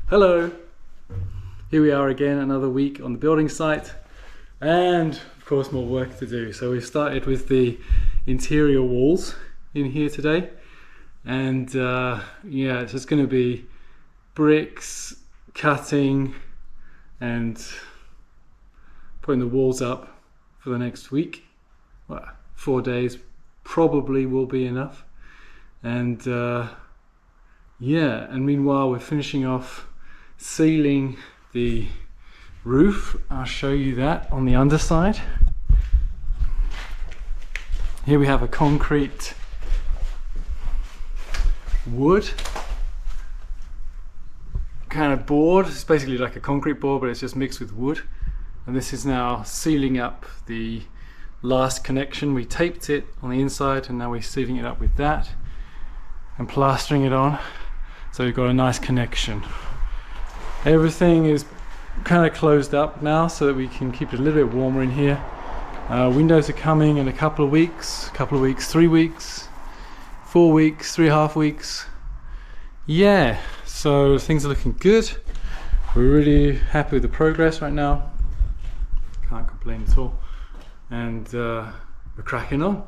Hello, here we are again, another week on the building site, and of course more work to do. So we started with the interior walls in here today, and yeah, it's just going to be bricks, cutting and putting the walls up for the next week. Well, 4 days probably will be enough, and yeah, and meanwhile we're finishing off sealing the roof. I'll show you that on the underside. Here we have a concrete wood kind of board. It's basically like a concrete board, but it's just mixed with wood. And this is now sealing up the last connection. We taped it on the inside and now we're sealing it up with that and plastering it on. So we've got a nice connection. Everything is kind of closed up now so that we can keep it a little bit warmer in here. Windows are coming in a couple of weeks, 3 weeks, 4 weeks, 3.5 weeks. Yeah, so things are looking good. We're really happy with the progress right now. Can't complain at all. And we're cracking on.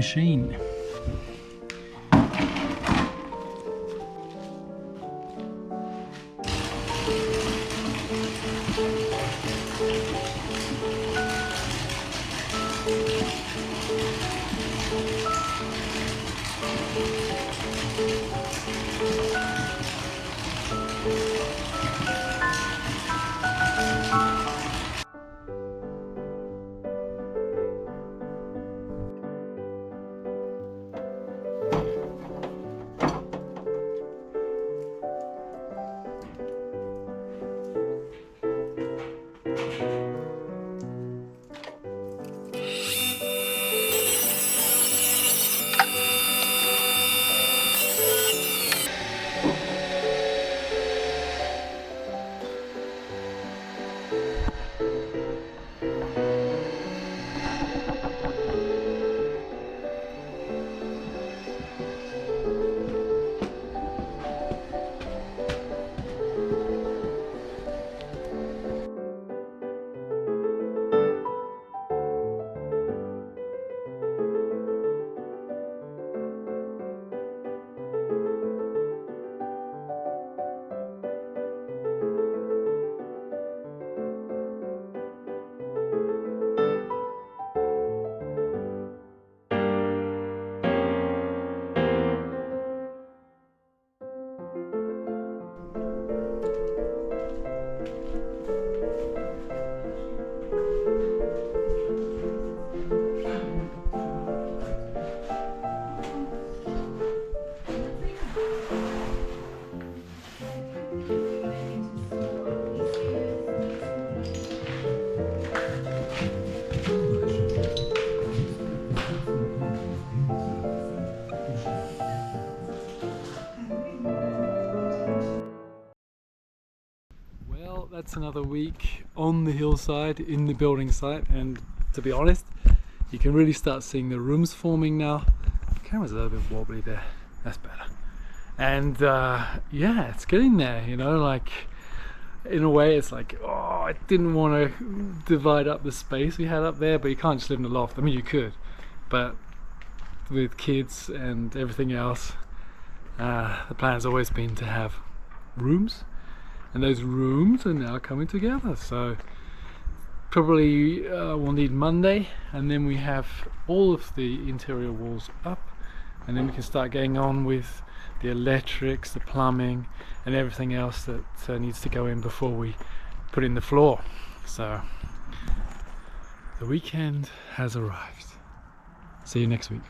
machine. Well, that's another week on the hillside in the building site, and to be honest, you can really start seeing the rooms forming now. The camera's a little bit wobbly there, that's better. And yeah, it's getting there, you know, like in a way it's like, oh, I didn't want to divide up the space we had up there, but you can't just live in a loft. I mean, you could, but with kids and everything else, the plan has always been to have rooms, and those rooms are now coming together. So probably we'll need Monday, and then we have all of the interior walls up, and then we can start getting on with the electrics, the plumbing and everything else that needs to go in before we put in the floor. So the weekend has arrived. See you next week.